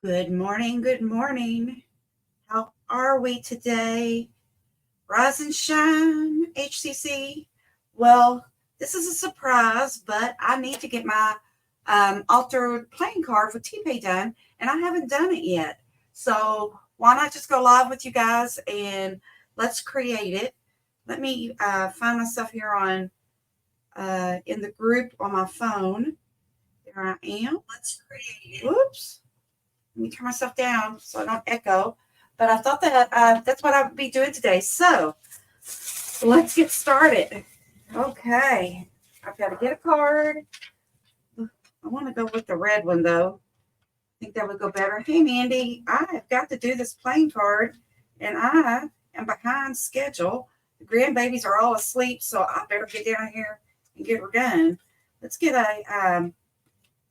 Good morning. Good morning. How are we today? Rise and shine, HCC. Well, this is a surprise, but I need to get my altered playing card for TPAY done, and I haven't done it yet. So why not just go live with you guys and let's create it. Let me find myself here on in the group on my phone. There I am. Let's create it. Whoops. Let me turn myself down so I don't echo. But I thought that that's what I would be doing today. So let's get started. Okay. I've got to get a card. I want to go with the red one, though. I think that would go better. Hey, Mandy, I have got to do this playing card, and I am behind schedule. The grandbabies are all asleep, so I better get down here and get her done. Let's get a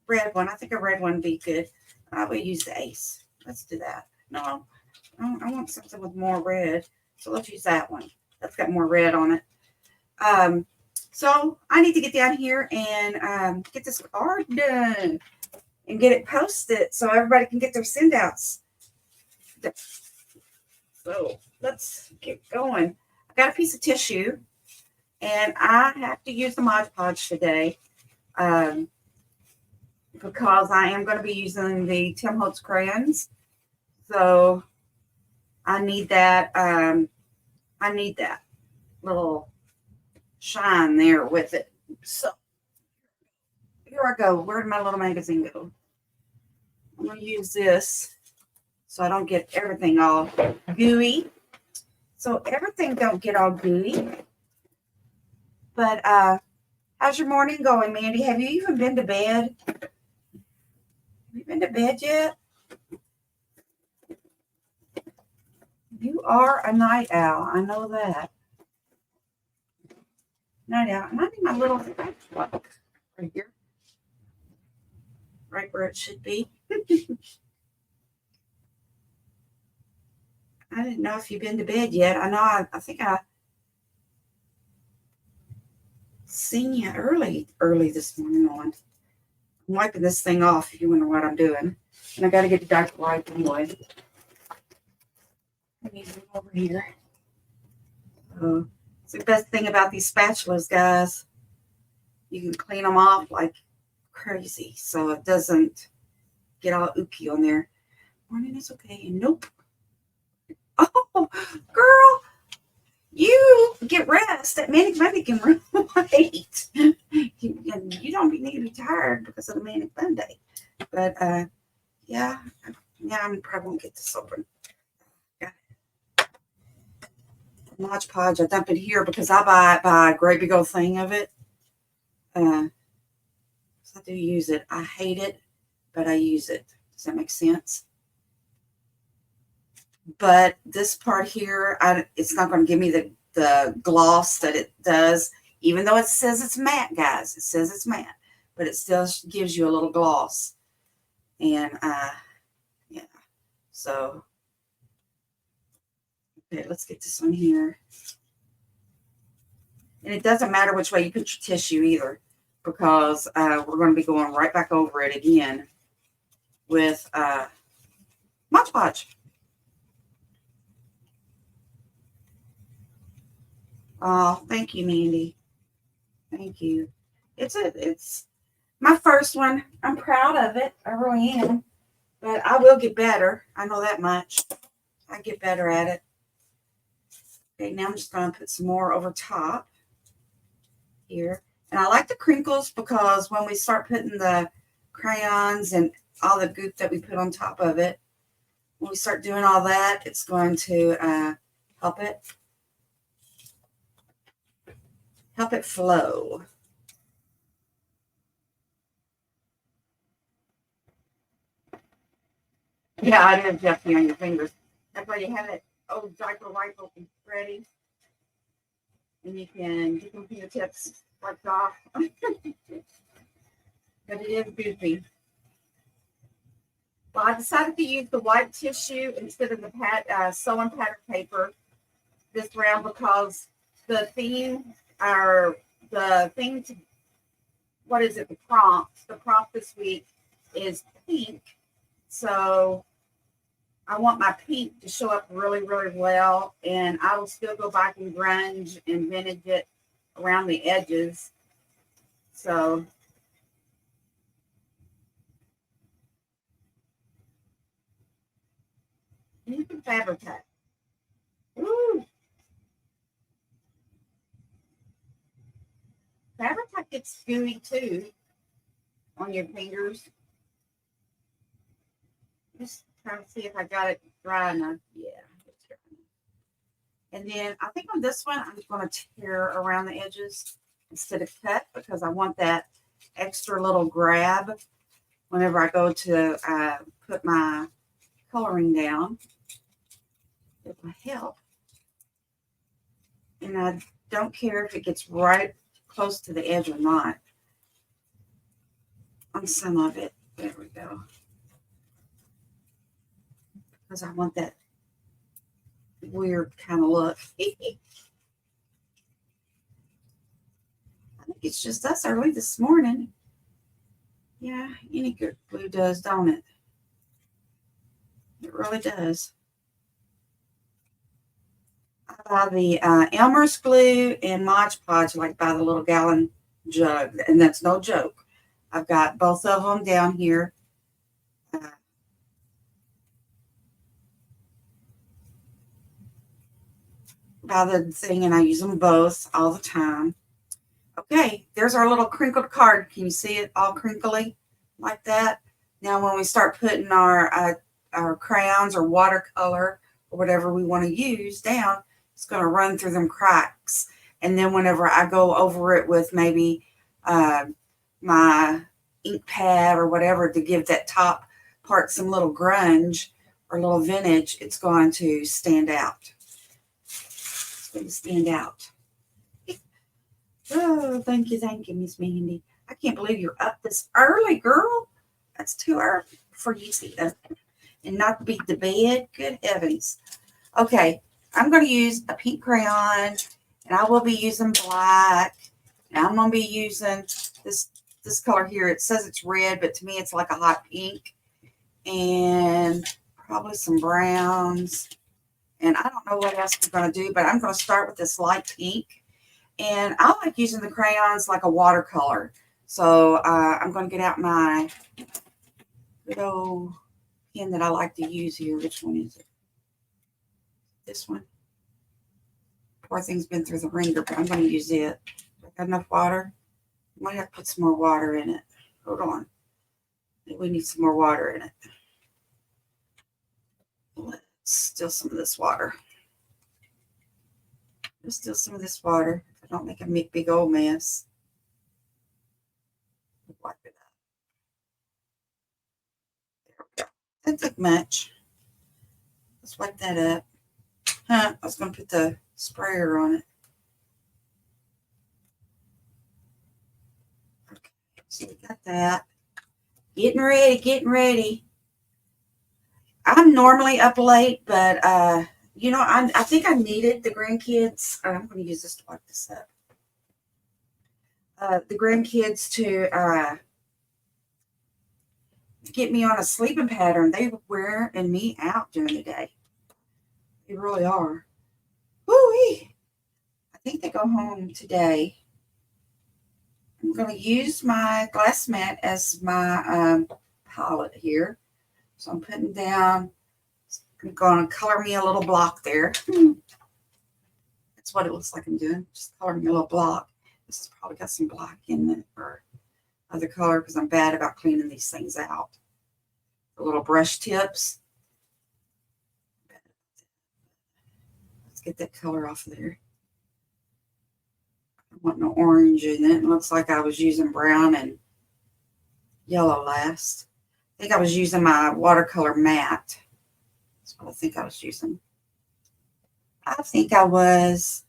red one. I think a red one would be good. I will use the ace. Let's do that. No, I want something with more red. So let's use that one. That's got more red on it. So I need to get down here and get this card done and get it posted so everybody can get their send outs. So let's get going. I got a piece of tissue and I have to use the Mod Podge today. Because I am going to be using the Tim Holtz crayons. So I need that little shine there with it. So here I go. Where did my little magazine go? I'm going to use this so I don't get everything all gooey. So everything don't get all gooey. But how's your morning going, Mandy? Have you even been to bed? Have you been to bed yet? You are a night owl. I know that. Night owl. And I need my little spatula right here. Right where it should be. I didn't know if you've been to bed yet. I know I think I seen you early this morning on. I'm wiping this thing off if you wonder what I'm doing. And I got to get the dark wipe anyway. Let me move over here. It's the best thing about these spatulas, guys. You can clean them off like crazy so it doesn't get all ooky on there. Morning is okay. Nope. Oh, girl, you get rest. That Manic Monday can wait. You don't need to be tired because of the Manic Monday. But yeah, I probably won't get this open. Got it. Mod Podge, I dump it here because I buy a great big old thing of it. So I do use it. I hate it, but I use it. Does that make sense? But this part here, it's not going to give me the gloss that it does, even though it says it's matte, guys. It says it's matte, but it still gives you a little gloss. And yeah, so okay, let's get this one here. And it doesn't matter which way you put your tissue either, because we're going to be going right back over it again with Mod Podge. Oh, thank you, Mandy. Thank you. It's my first one. I'm proud of it. I really am. But I will get better. I know that much. I get better at it. Okay, now I'm just going to put some more over top here. And I like the crinkles because when we start putting the crayons and all the goop that we put on top of it, when we start doing all that, it's going to help it flow. Yeah, it is definitely on your fingers. That's why you have it diaper wipe open ready. And you can get your fingertips wiped off. But it is goofy. Well, I decided to use the white tissue instead of the sewing pattern paper this round because the theme or the thing to what is it? The prompt this week is pink. So I want my pink to show up really, really well. And I will still go back and grunge and vintage it around the edges. So you can fabricate. Ooh, fabricate gets gooey too on your fingers. Just trying to see if I got it dry enough. Yeah, it's dry enough. And then I think on this one, I'm just going to tear around the edges instead of cut because I want that extra little grab whenever I go to put my coloring down. It will help. And I don't care if it gets right close to the edge or not on some of it. There we go. Because I want that weird kind of look. I think it's just us early this morning. Yeah, any good glue does, don't it? It really does. I buy the Elmer's glue and Mod Podge, like by the little gallon jug, and that's no joke. I've got both of them down here. By the thing, and I use them both all the time. Okay, there's our little crinkled card. Can you see it all crinkly like that? Now, when we start putting our crayons or watercolor or whatever we want to use down, it's going to run through them cracks. And then whenever I go over it with maybe my ink pad or whatever to give that top part some little grunge or little vintage, it's going to stand out. It's going to stand out. Oh, thank you, Miss Mandy. I can't believe you're up this early, girl. That's too early for you to see that and not beat the bed. Good heavens. Okay, I'm going to use a pink crayon, and I will be using black. And I'm going to be using this color here. It says it's red, but to me it's like a hot pink. And probably some browns. And I don't know what else I'm going to do, but I'm going to start with this light pink. And I like using the crayons like a watercolor. So I'm going to get out my good old pen that I like to use here. Which one is it? This one. Poor thing's been through the ringer, but I'm going to use it. Got enough water? I might have to put some more water in it. Hold on. We need some more water in it. Let's still some of this water. Let's still some of this water. If I don't make a big old mess. Wipe it up. There we go. That took much. Let's wipe that up. I was going to put the sprayer on it. Okay, so we got that. Getting ready. I'm normally up late, but I think I needed the grandkids. I'm going to use this to wipe this up. The grandkids to get me on a sleeping pattern. They were wearing me out during the day. They really are. Woo-wee. I think they go home today. I'm going to use my glass mat as my palette here. So I'm putting down, I'm going to color me a little block there. That's what it looks like I'm doing. Just coloring me a little block. This has probably got some black in it or other color because I'm bad about cleaning these things out. The little brush tips. Let's get that color off of there. I want no orange in it. It looks like I was using brown and yellow last. I think I was using my watercolor matte. That's what I think I was using. I think I was.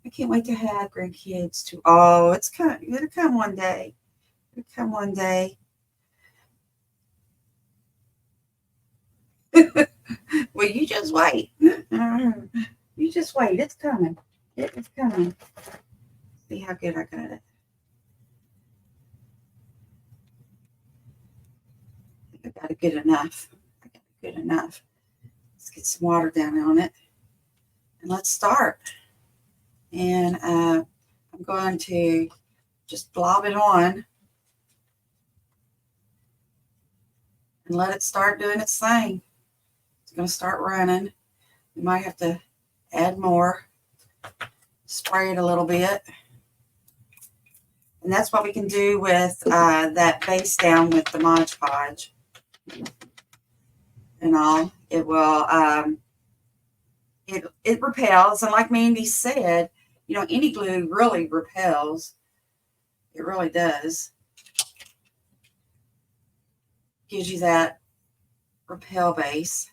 I can't wait to have grandkids too. Oh, it's coming. It'll come one day. It'll come one day. Well, you just wait. You just wait. It's coming. It's coming. See how good I got it. I got it good enough. I got it good enough. Let's get some water down on it. And let's start. And I'm going to just blob it on and let it start doing its thing. It's going to start running. We might have to add more, spray it a little bit. And that's what we can do with that base down with the Mod Podge and all. It will, it repels. And like Mandy said, you know, any glue really repels. It really does. Gives you that repel base.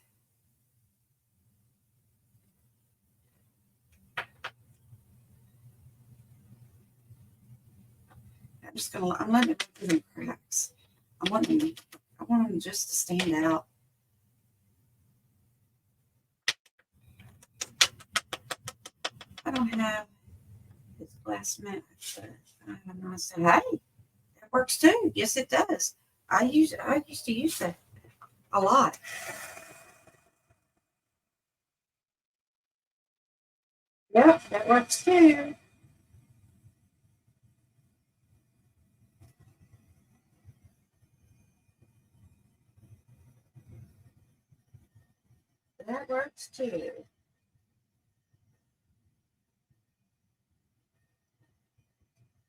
I'm letting it through the cracks. I want them just to stand out. I don't have this glass mat, but I'm gonna say, hey, that works too. Yes, it does. I used to use that a lot. Yep, that works too. That works too.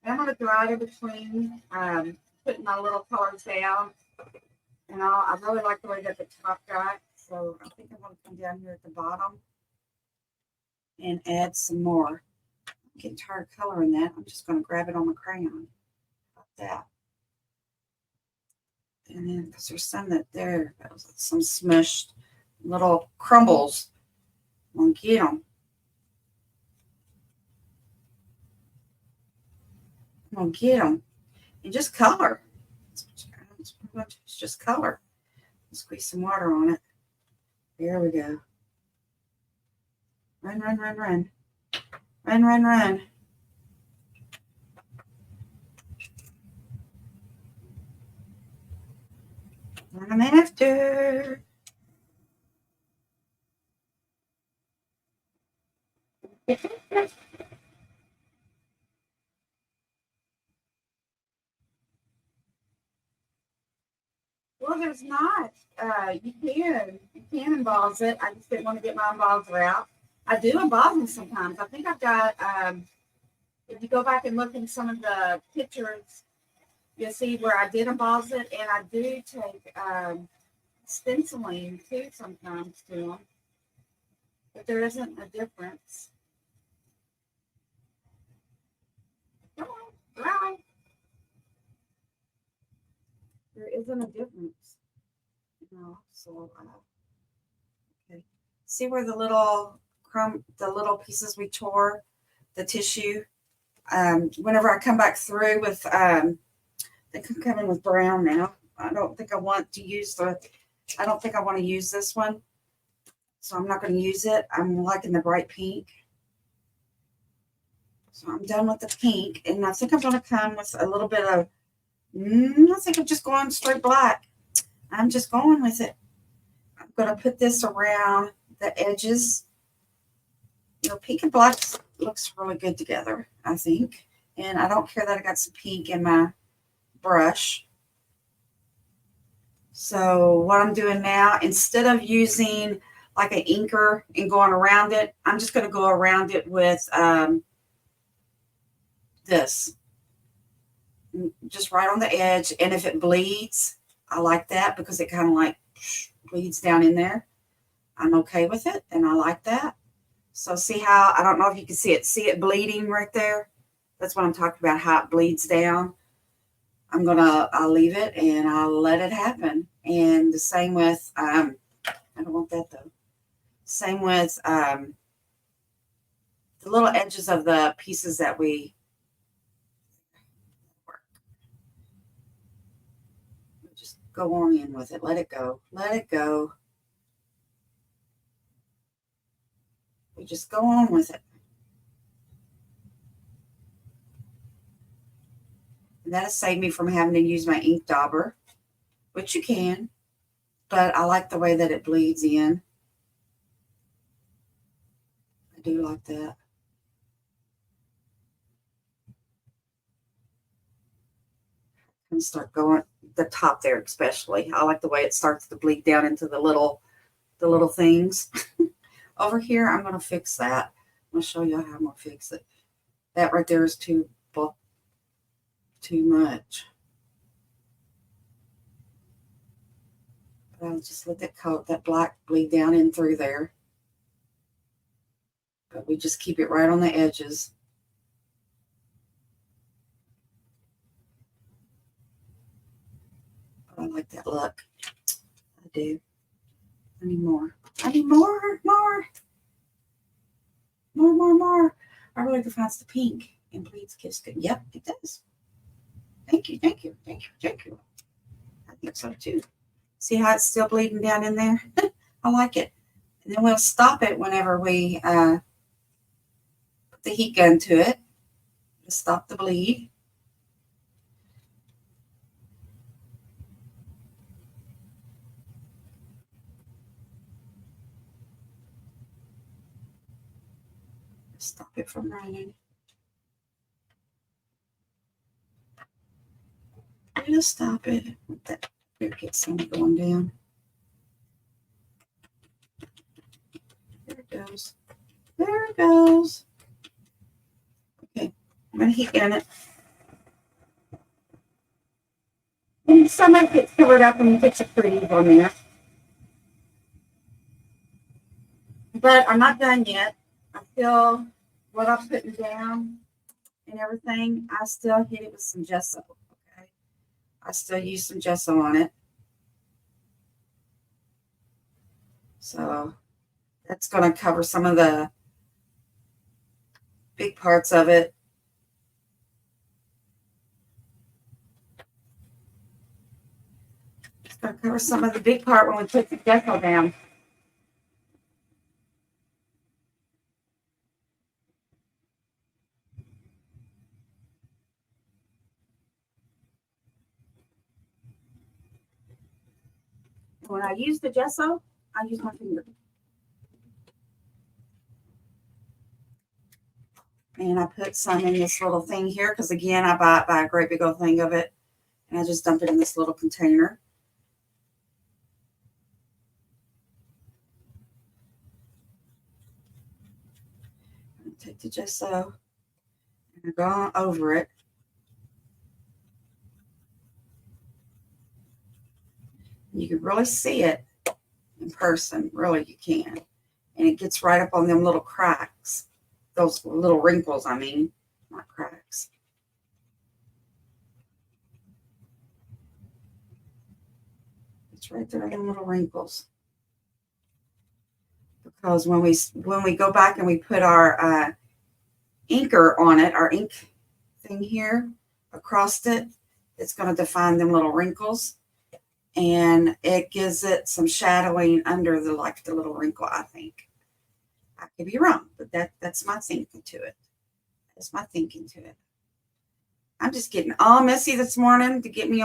I'm going to dry it between putting my little colors down. And I really like the way that the top got. So I think I'm going to come down here at the bottom and add some more. I'm getting tired of coloring that. I'm just going to grab it on my crayon. Like that. And then, because there's some that there, some smushed little crumbles. I'm going to get them. I'm going to get them. And just color. It's just color. Squeeze some water on it. There we go. Run, run, run, run. Run, run, run. Run after. Well, there's not. You can emboss it. I just didn't want to get my embosser out. I do emboss them sometimes. I think I've got. If you go back and look in some of the pictures, you'll see where I did emboss it, and I do take stenciling too sometimes to them, but there isn't a difference. Come on, dry. There isn't a difference. No, so okay. See where the little pieces we tore, the tissue. Whenever I come back through with, I think I'm coming with brown now. I don't think I want to use this one, so I'm not going to use it. I'm liking the bright pink. So I'm done with the pink, and I think I'm going to come with a little bit of, I think I'm just going straight black. I'm just going with it. I'm going to put this around the edges. You know, pink and black looks really good together, I think. And I don't care that I got some pink in my brush. So what I'm doing now, instead of using like an inker and going around it, I'm just going to go around it with this. Just right on the edge. And if it bleeds, I like that because it kind of like bleeds down in there. I'm okay with it, and I like that. So see how, I don't know if you can see it. See it bleeding right there? That's what I'm talking about, how it bleeds down. I'll leave it and I'll let it happen. And the same with, I don't want that though. Same with the little edges of the pieces that we work. Just go on in with it. Let it go. Let it go. We just go on with it. And that'll save me from having to use my ink dauber, which you can. but I like the way that it bleeds in. I do like that. And start going the top there, especially. I like the way it starts to bleed down into the little things. Over here, I'm going to fix that. I'm going to show you how I'm going to fix it. That right there is too much. But I'll just let that black bleed down in through there. But we just keep it right on the edges. I like that look. I do. I need more. I need more. I really defines the pink and bleeds kiss good. Yep, it does. Thank you. I think so too. See how it's still bleeding down in there? I like it. And then we'll stop it whenever we put the heat gun to it to stop the bleed. Stop it from running. I'm going to stop it. Here, get some going down. There it goes. There it goes. Okay, I'm going to heat gun it. And some of it gets covered up and gets a freeze on there. But I'm not done yet. I feel what I'm putting down and everything. I still hit it with some gesso. Okay, I still use some gesso on it. So that's going to cover some of the big parts of it. It's going to cover some of the big part when we put the gesso down. When I use the gesso, I use my finger. And I put some in this little thing here because, again, I buy a great big old thing of it. And I just dump it in this little container. I take the gesso and I go on over it. You can really see it in person. Really, you can. And it gets right up on them little cracks. Those little wrinkles, I mean. Not cracks. It's right there in them little wrinkles. Because when we go back and we put our inker on it, our ink thing here across it, it's going to define them little wrinkles. And it gives it some shadowing under the little wrinkle, I think. I could be wrong, but that's my thinking to it. That's my thinking to it. I'm just getting all messy this morning to get me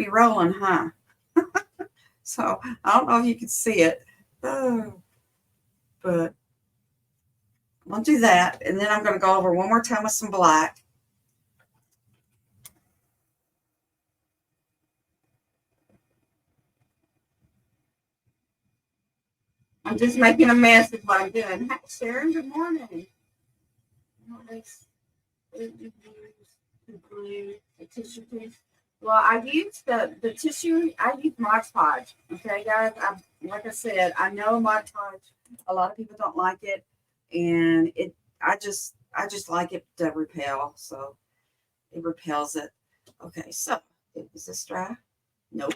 rolling, huh? So I don't know if you can see it. Oh, but I'm going to do that. And then I'm going to go over one more time with some black. I'm just making a mess of what I'm doing. Hi, Sharon. Good morning. The tissue piece. Well, I used the tissue. I use Mod Podge. Okay, guys. Like I said, I know Mod Podge. A lot of people don't like it, and I just like it to repel. So it repels it. Okay, so is this dry? Nope.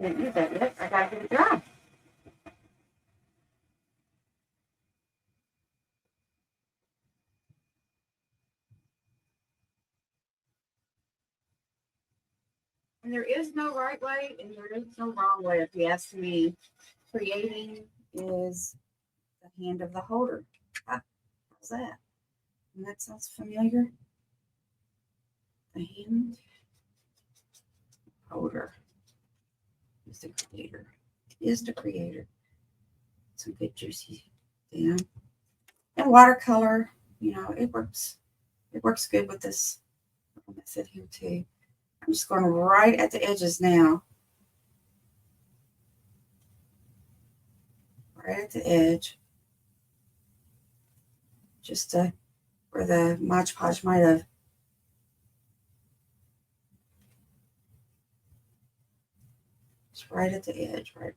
Can't use that yet. I gotta get it dry. And there is no right way and there is no wrong way, if you ask me. Creating is the hand of the holder. How's that? And that sounds familiar. The hand holder. is the creator. Is the creator. Some good juicy down. And watercolor, you know, it works. It works good with this method here too. I'm just going right at the edges now. Right at the edge. Just where the Mod Podge might have. Just right at the edge. Right.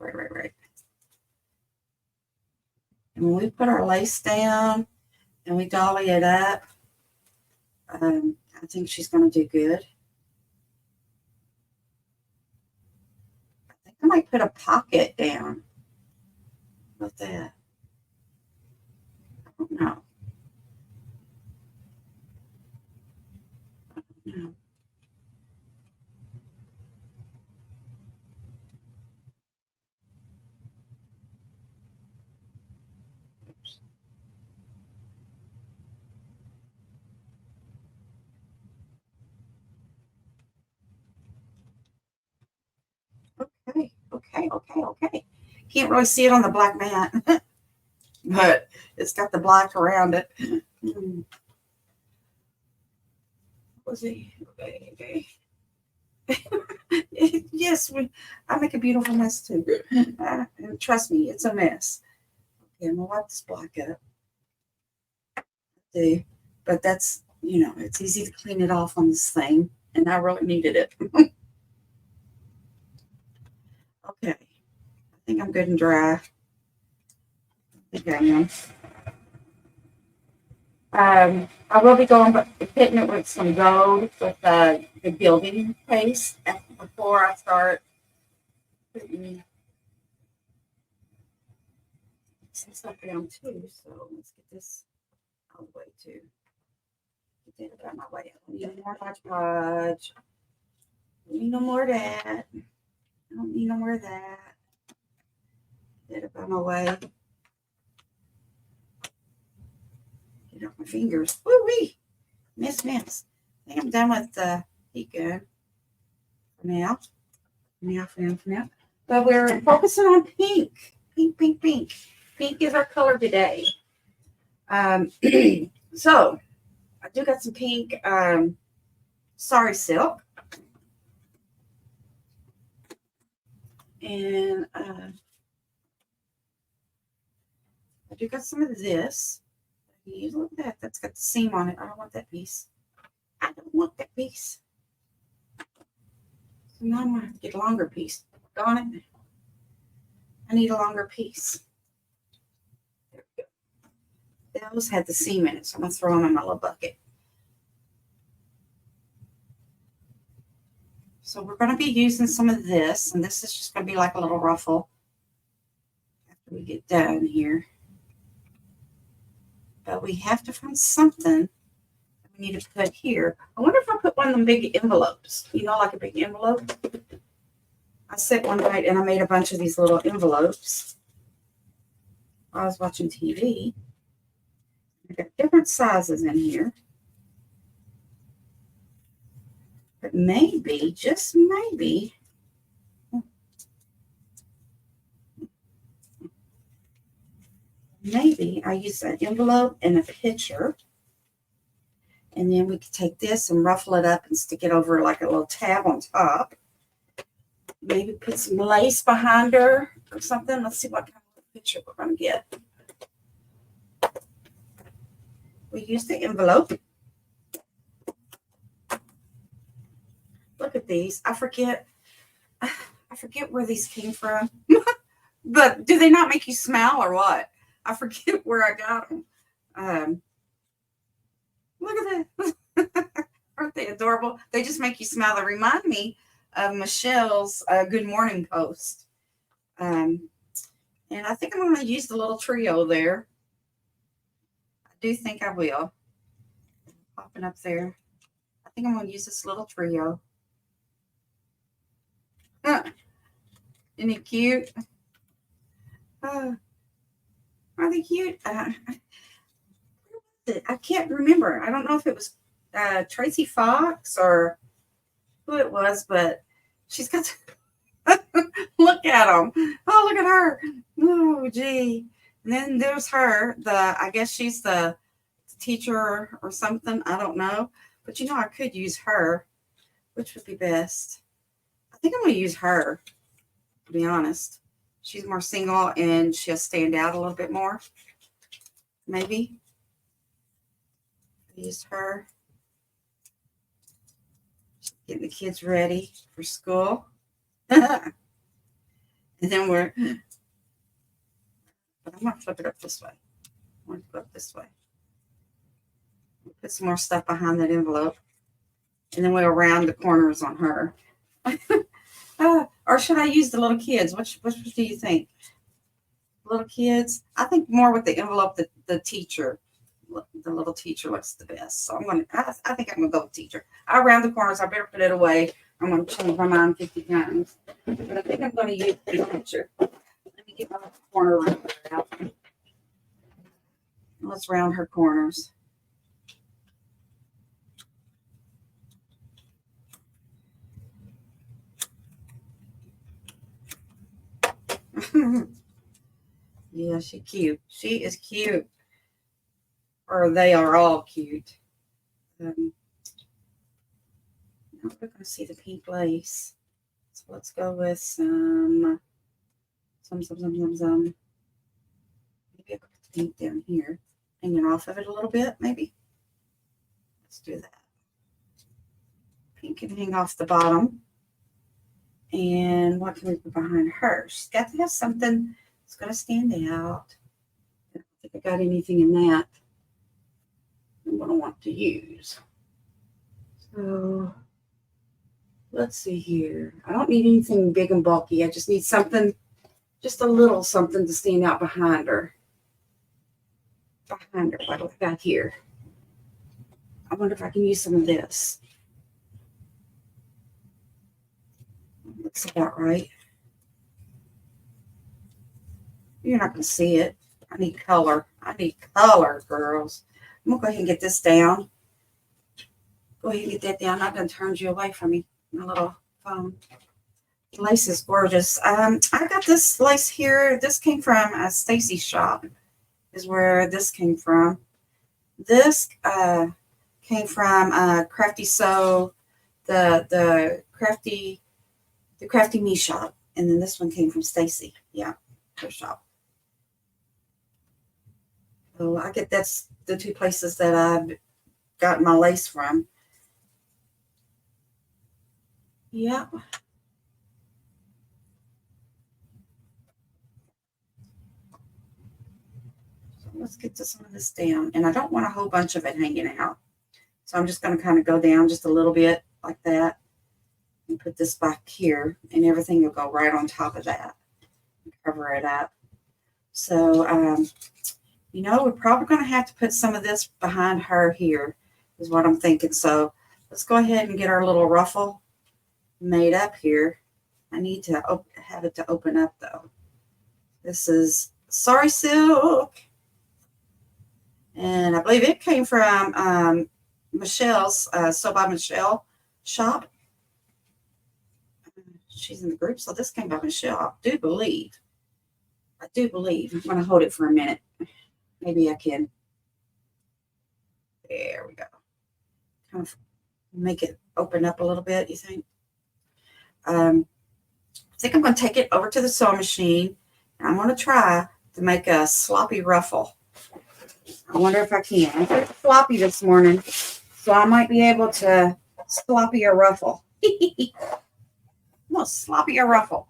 And when we put our lace down and we dolly it up, I think she's going to do good. I think I might put a pocket down. How about that? I don't know. Okay. Can't really see it on the black mat, but it's got the black around it. Was it? Okay. Yes, I make a beautiful mess too. And trust me, it's a mess. Okay, I'm gonna wipe this black up. But that's, you know, it's easy to clean it off on this thing, and I really needed it. Okay, I think I'm good and dry. I think I am. I will be hitting it with some gold with the gilding paste before I start putting some stuff down too. So let's get this out of the way too. Get that out of my way. I don't need more Hodge Podge. I don't need no more of that. I don't need no more of that. Get it out of my way. Get off my fingers. Woo-wee. Miss. I think I'm done with the heat gun for now. For now. But we're focusing on pink. Pink. Pink is our color today. So I do got some pink Sorry Silk. And I do got some of this. Look at that. That's got the seam on it. I don't want that piece. So now I'm going to have to get a longer piece. Darn it. I need a longer piece. There we go. Those had the seam in it, so I'm going to throw them in my little bucket. So we're going to be using some of this, and this is just going to be like a little ruffle after we get done here. But we have to find something that we need to put here. I wonder if I put one of them big envelopes, you know, like a big envelope. I sat one night and I made a bunch of these little envelopes while I was watching TV. I got different sizes in here. But maybe, just maybe, I use an envelope and a picture. And then we could take this and ruffle it up and stick it over like a little tab on top. Maybe put some lace behind her or something. Let's see what kind of picture we're going to get. We use the envelope. Look at these. I forget where these came from. But do they not make you smile or what? I forget where I got them. Look at that. Aren't they adorable? They just make you smile. They remind me of Michelle's Good Morning post. And I think I'm going to use the little trio there. I do think I will. Popping up there. I think I'm going to use this little trio. Isn't it cute? Are they cute? I can't remember. I don't know if it was Tracy Fox or who it was, but she's got Look at them. Oh, look at her. Oh, gee. And then there's her. I guess she's the teacher or something. I don't know. But I could use her. Which would be best? I think I'm going to use her, to be honest. She's more single and she'll stand out a little bit more. Maybe. Use her. Getting the kids ready for school. And then but I'm going to flip it up this way. I'm going to go up this way. Put some more stuff behind that envelope. And then we'll round the corners on her. Or should I use the little kids? Which do you think? Little kids? I think more with the envelope, the teacher. The little teacher looks the best. So I think I'm going to go with teacher. I'll round the corners. I better put it away. I'm going to change my mind 50 times. But I think I'm going to use the teacher. Let me get my corner rounder out. Let's round her corners. Yeah, she's cute. She is cute. Or they are all cute. Now we're going to see the pink lace. So let's go with some. Maybe I could put the pink down here. Hanging off of it a little bit, maybe. Let's do that. Pink can hang off the bottom. And what can we put behind her? She's got to have something that's going to stand out. I don't think I got anything in that I'm going to want to use. So let's see here. I don't need anything big and bulky. I just need something, just a little something to stand out behind her. What do I got here? I wonder if I can use some of this. Looks about right. You're not going to see it. I need color. Girls. I'm going to go ahead and get this down. Go ahead and get that down. I've done turned you away from me. My little phone. The lace is gorgeous. I got this lace here. This came from Stacy's shop. Is where this came from. This came from Crafty Sew, the Crafty Me shop, and then this one came from Stacy. Yeah, her shop. So I get that's the two places that I've got my lace from. Yeah. So let's get to some of this down, and I don't want a whole bunch of it hanging out. So I'm just going to kind of go down just a little bit like that and put this back here, and everything will go right on top of that and cover it up. So, we're probably going to have to put some of this behind her here is what I'm thinking. So let's go ahead and get our little ruffle made up here. I need to have it to open up though. This is Sorry Silk. And I believe it came from Michelle's Sew by Michelle shop. She's in the group, so this came by Michelle. I do believe. I'm going to hold it for a minute. Maybe I can. There we go. Kind of make it open up a little bit, you think? I think I'm going to take it over to the sewing machine. And I'm going to try to make a sloppy ruffle. I wonder if I can. I'm pretty sloppy this morning, so I might be able to sloppy a ruffle. Almost sloppy a ruffle.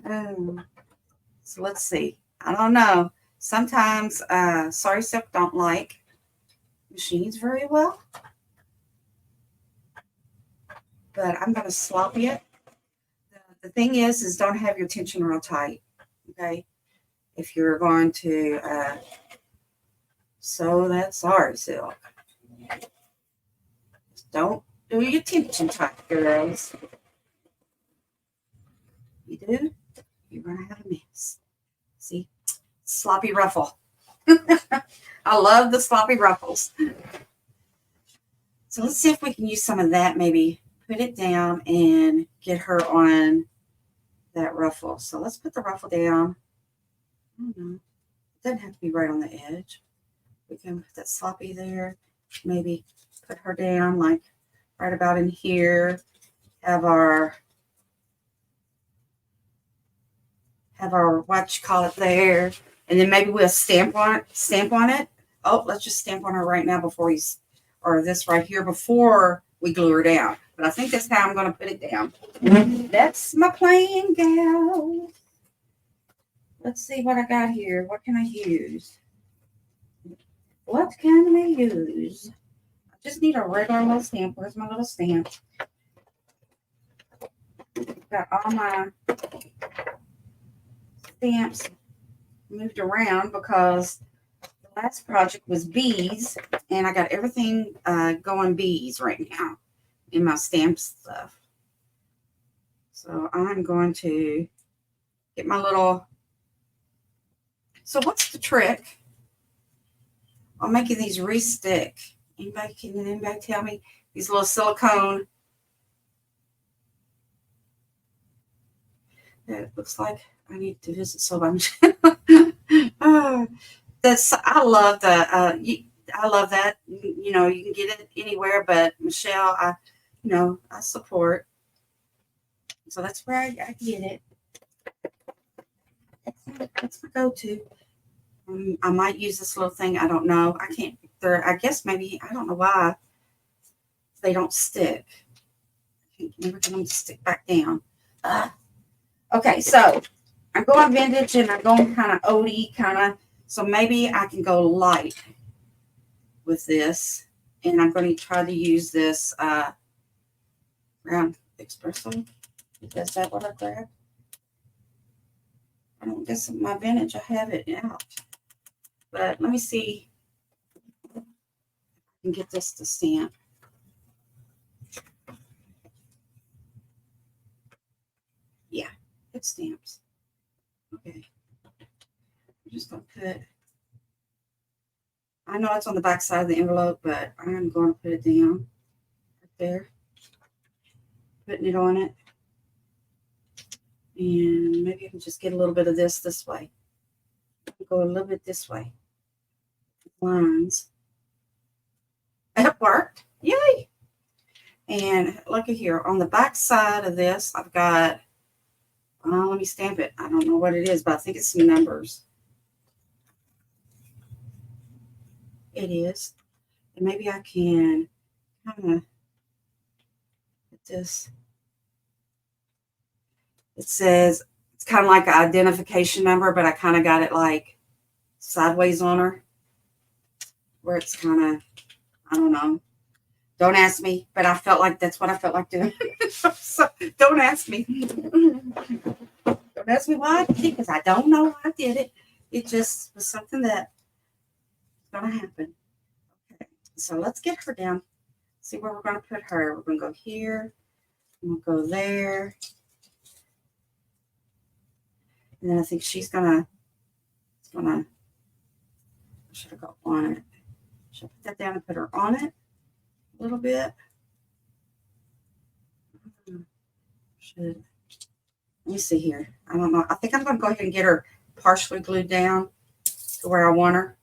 So let's see. I don't know. Sometimes Sorry Silk don't like machines very well. But I'm going to sloppy it. The thing is don't have your tension real tight. Okay? If you're going to sew that Sorry Silk. Just don't do your tension tight, girls. You do, you're going to have a mess. See? Sloppy ruffle. I love the sloppy ruffles. So let's see if we can use some of that, maybe put it down and get her on that ruffle. So let's put the ruffle down. I don't know. It doesn't have to be right on the edge. We can put that sloppy there. Maybe put her down like right about in here. Have our what you call it there. And then maybe we'll stamp on it. Oh, let's just stamp on her right now before or this right here before we glue her down. But I think that's how I'm going to put it down. That's my plan, gal. Let's see what I got here. What can I use? What can I use? I just need a regular little stamp. Where's my little stamp? Got all my stamps moved around because the last project was bees, and I got everything going bees right now in my stamp stuff. So I'm going to get my little. So what's the trick on making these re-stick? Can anybody tell me? These little silicone. It looks like I need to visit so much. I love the I love that. You know, you can get it anywhere, but Michelle, I support. So that's where I get it. That's my go-to. I might use this little thing. I don't know. I can't. I guess maybe I don't know why they don't stick. I can't never get them to stick back down. Okay, so I'm going vintage and I'm going kind of oldie kind of. So maybe I can go light with this, and I'm going to try to use this round espresso. Is that what I grabbed? I don't guess my vintage. I have it out, but let me see if I can get this to stamp. Yeah, it stamps. Okay, I'm just going to put. I know it's on the back side of the envelope, but I'm going to put it down right there. Putting it on it. And maybe I can just get a little bit of this way. Go a little bit this way. Lines. It worked. Yay! And look at here. On the back side of this, I've got, let me stamp it. I don't know what it is, but I think it's some numbers. It is. And maybe I can kind of put this. It says, it's kind of like an identification number, but I kind of got it like sideways on her. Where it's kind of, I don't know. Don't ask me, but I felt like that's what I felt like doing. So don't ask me. Don't ask me why I did it, because I don't know why I did it. It just was something that was going to happen. Okay, so let's get her down. See where we're going to put her. We're going to go here. We'll go there. And then I think she's going to, I should have got on it. Should I put that down and put her on it a little bit? Should. Let me see here. I don't know. I think I'm going to go ahead and get her partially glued down to where I want her.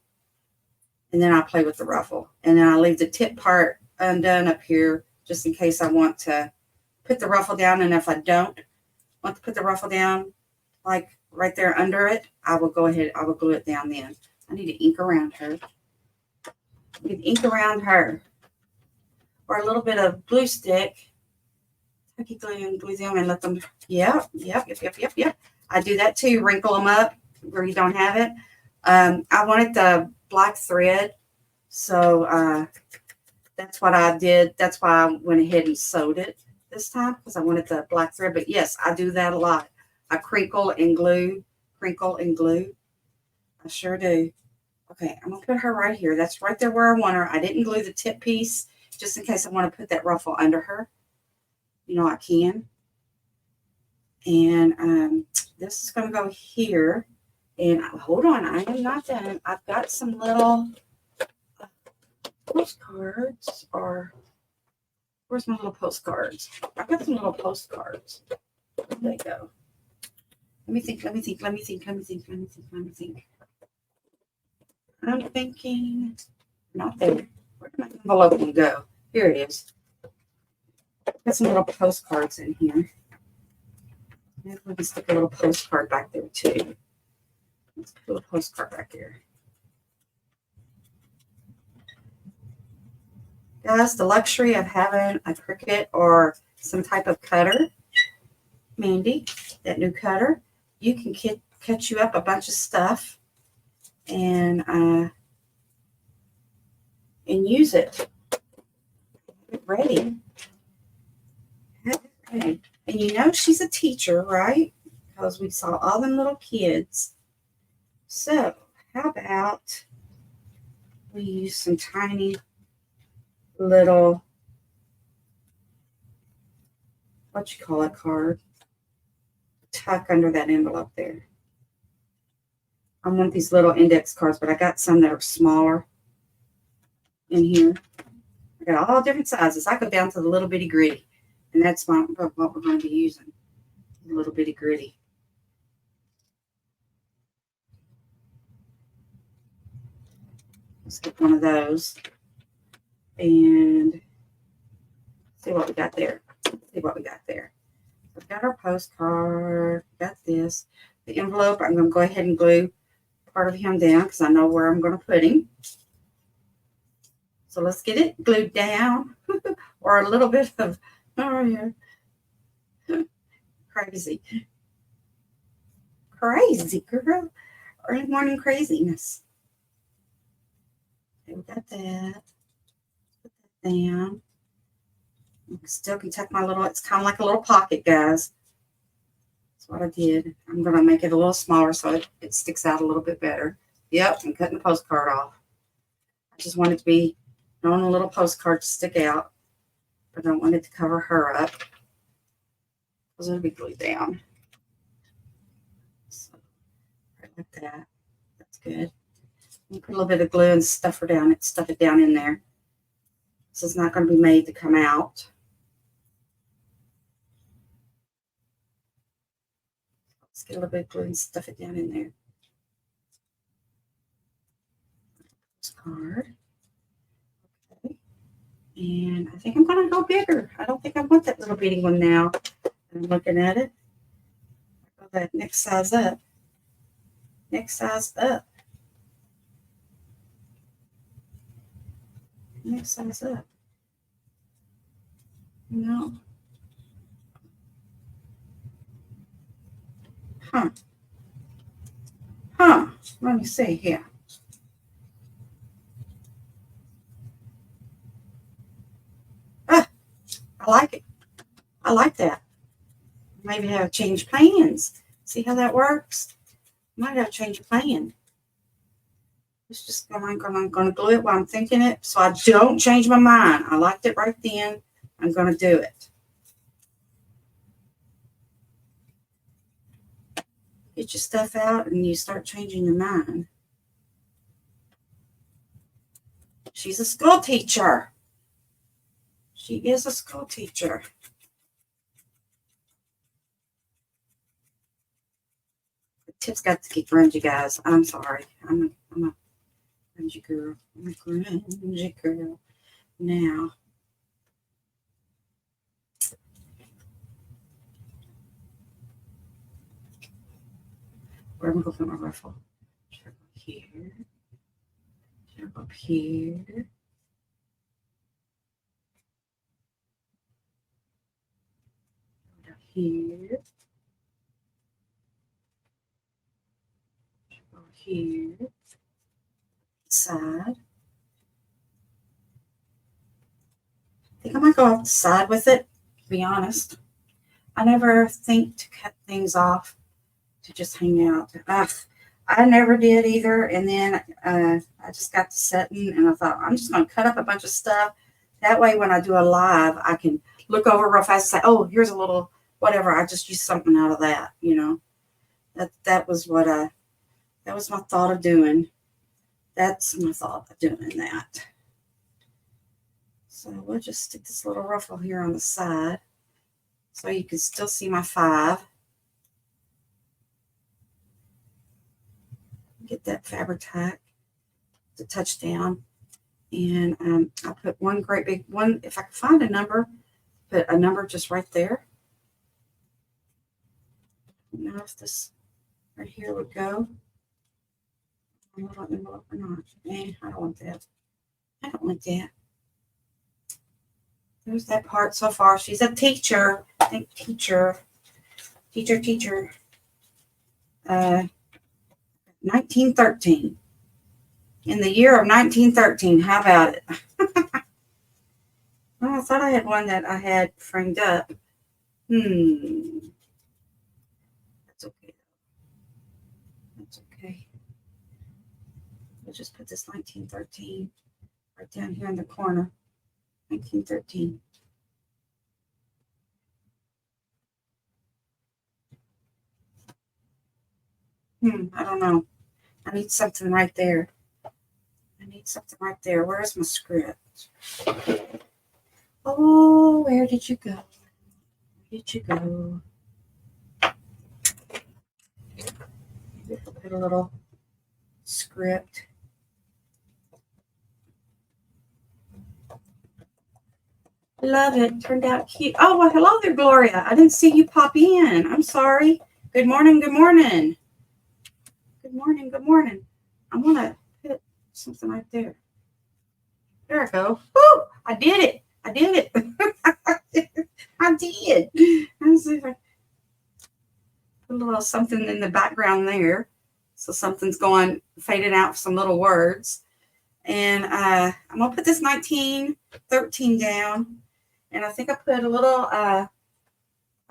And then I'll play with the ruffle. And then I'll leave the tip part undone up here just in case I want to put the ruffle down. And if I don't want to put the ruffle down, like right there under it, I will go ahead. I will glue it down then. I need to ink around her. I need ink around her. Or a little bit of glue stick. Tacky glue and glue them and let them, yep. I do that too, wrinkle them up where you don't have it. I wanted the black thread, so that's what I did. That's why I went ahead and sewed it this time, because I wanted the black thread. But yes, I do that a lot. I crinkle and glue. I sure do. Okay, I'm going to put her right here. That's right there where I want her. I didn't glue the tip piece just in case I want to put that ruffle under her. You know, I can. And this is going to go here. And hold on, I am not done. I've got some little postcards. Or where's my little postcards? I've got some little postcards. There they go. Let me think. I'm thinking. Not there. Where did my envelope go? Here it is. Got some little postcards in here. Maybe we can stick a little postcard back there too. Let's put a little postcard back here. Guys, the luxury of having a Cricut or some type of cutter, Mandy, that new cutter, you can cut you up a bunch of stuff and use it. Have it ready. And you know she's a teacher, right? Because we saw all them little kids. So how about we use some tiny little, what you call it, card, tuck under that envelope there. I want these little index cards, but I got some that are smaller in here. I got all different sizes. I go down to the little bitty gritty, and that's what we're going to be using, the little bitty gritty. Let's get one of those and see what we got there. We've got our postcard, got this. The envelope, I'm going to go ahead and glue part of him down because I know where I'm going to put him. So let's get it glued down. Or a little bit of, oh yeah, crazy girl, early morning craziness. Okay, we got that. Put that down. Still can tuck my little, it's kind of like a little pocket, guys. That's what I did. I'm going to make it a little smaller so it sticks out a little bit better. Yep, I'm cutting the postcard off. I just want it to be, I want a little postcard to stick out, but I don't want it to cover her up because it'll be glued down. So, right like that. That's good. Put a little bit of glue and stuff it down in there. This is not going to be made to come out. Let's get a little bit of glue and stuff it down in there. This card. Okay. And I think I'm going to go bigger. I don't think I want that little bitty one now. I'm looking at it. I'll go that next size up. Next size up. Next size up. No. Let me see here. I like it. I like that. Maybe have to change plans. See how that works? Might have to change plan. It's just I'm gonna glue it while I'm thinking it, so I don't change my mind. I liked it right then. I'm gonna do it. Get your stuff out and you start changing your mind. She's a school teacher. She is a school teacher. The tip's got to get grungy, guys. I'm sorry. I'm a grungy girl. I'm a grungy girl. Now, where am I going to put my ruffle? Should I go here? Should I go up here? Go down here. Should I go here? Side. I think I might go off the side with it, to be honest. I never think to cut things off to just hang out. I never did either. And then I just got to setting and I thought, I'm just going to cut up a bunch of stuff. That way, when I do a live, I can look over real fast and say, oh, here's a little whatever. I just used something out of that, you know. That was my thought of doing. That's my thought of doing that. So we'll just stick this little ruffle here on the side so you can still see my 5. get that fabric tack to touch down. And I put one great big one. If I can find a number, put a number just right there. I don't know if this right here would go. A little envelope or not. I don't want that. I don't want that. There's that part so far. She's a teacher. I think teacher. 1913. In the year of 1913. How about it? Well, I thought I had one that I had framed up. That's okay. That's okay. We'll just put this 1913 right down here in the corner. 1913. I don't know. I need something right there. Where's my script? Oh, where did you go? Put a little script. Love it. Turned out cute. Oh, well, hello there, Gloria. I didn't see you pop in. I'm sorry. Good morning. I'm going to put something right there. There I go. Woo! I did it. I did. Let's see if I put a little something in the background there. So something's going, fading out some little words. And I'm going to put this 1913 down. And I think I put a little, I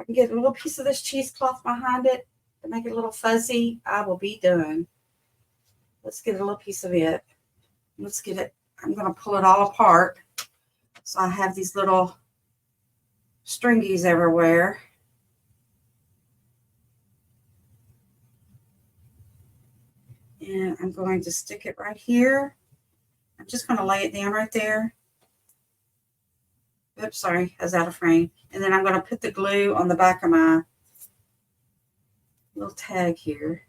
can get a little piece of this cheesecloth behind it to make it a little fuzzy. I will be done. Let's get a little piece of it. Let's get it. I'm going to pull it all apart. So I have these little stringies everywhere. And I'm going to stick it right here. I'm just going to lay it down right there. Oops, sorry, I was out of frame. And then I'm going to put the glue on the back of my little tag here.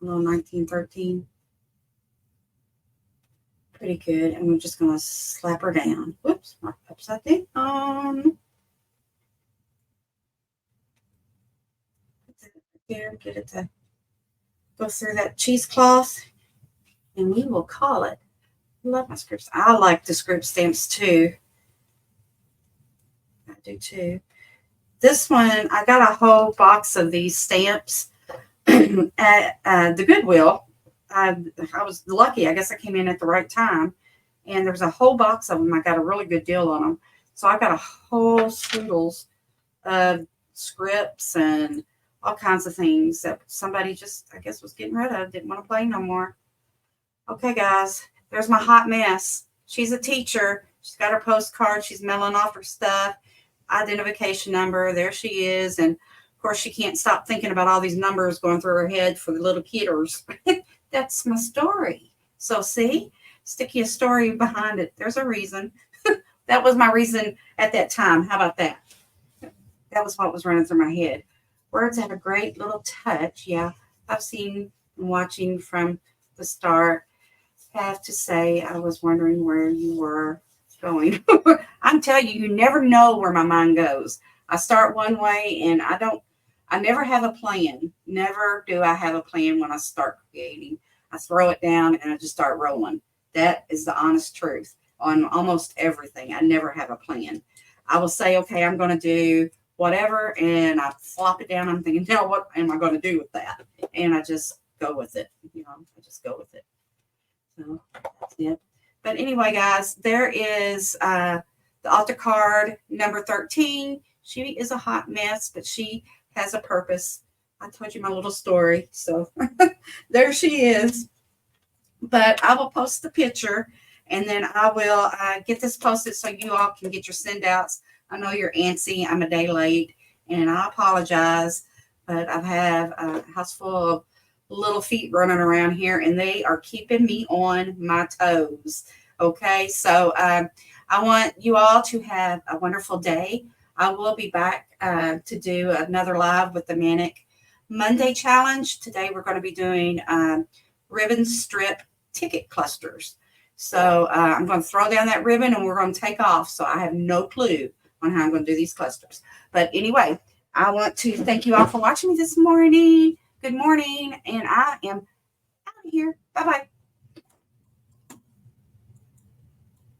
A little 1913. Pretty good. And we're just going to slap her down. Whoops, upside down. Put that here, get it to go through that cheesecloth. And we will call it. I love my scripts. I like the script stamps too. I do too. This one, I got a whole box of these stamps at the Goodwill. I was lucky. I guess I came in at the right time. And there was a whole box of them. I got a really good deal on them. So I got a whole swoodles of scripts and all kinds of things that somebody just, I guess, was getting rid of. Didn't want to play no more. Okay, guys. There's my hot mess. She's a teacher. She's got her postcard. She's mailing off her stuff. Identification number. There she is. And, of course, she can't stop thinking about all these numbers going through her head for the little kidders. That's my story. So, see? Stick you a story behind it. There's a reason. That was my reason at that time. How about that? That was what was running through my head. Words have a great little touch. Yeah, I've seen and watching from the start. Have to say, I was wondering where you were going. I'm telling you, you never know where my mind goes. I start one way and I never have a plan. Never do I have a plan when I start creating. I throw it down and I just start rolling. That is the honest truth on almost everything. I never have a plan. I will say, okay, I'm going to do whatever, and I flop it down. I'm thinking, now what am I going to do with that? And I just go with it. I just go with it. So that's it. But anyway, guys, there is the altar card number 13. She is a hot mess, but she has a purpose. I told you my little story. So there she is. But I will post the picture, and then I will get this posted so you all can get your send outs. I know you're antsy. I'm a day late, and I apologize. But I have a house full of little feet running around here, and they are keeping me on my toes. Okay, so I want you all to have a wonderful day. I will be back to do another live with the Manic Monday Challenge. Today we're going to be doing ribbon strip ticket clusters. So I'm going to throw down that ribbon and we're going to take off. So I have no clue on how I'm going to do these clusters. But anyway, I want to thank you all for watching me this morning. Good morning. And I am out of here. Bye-bye.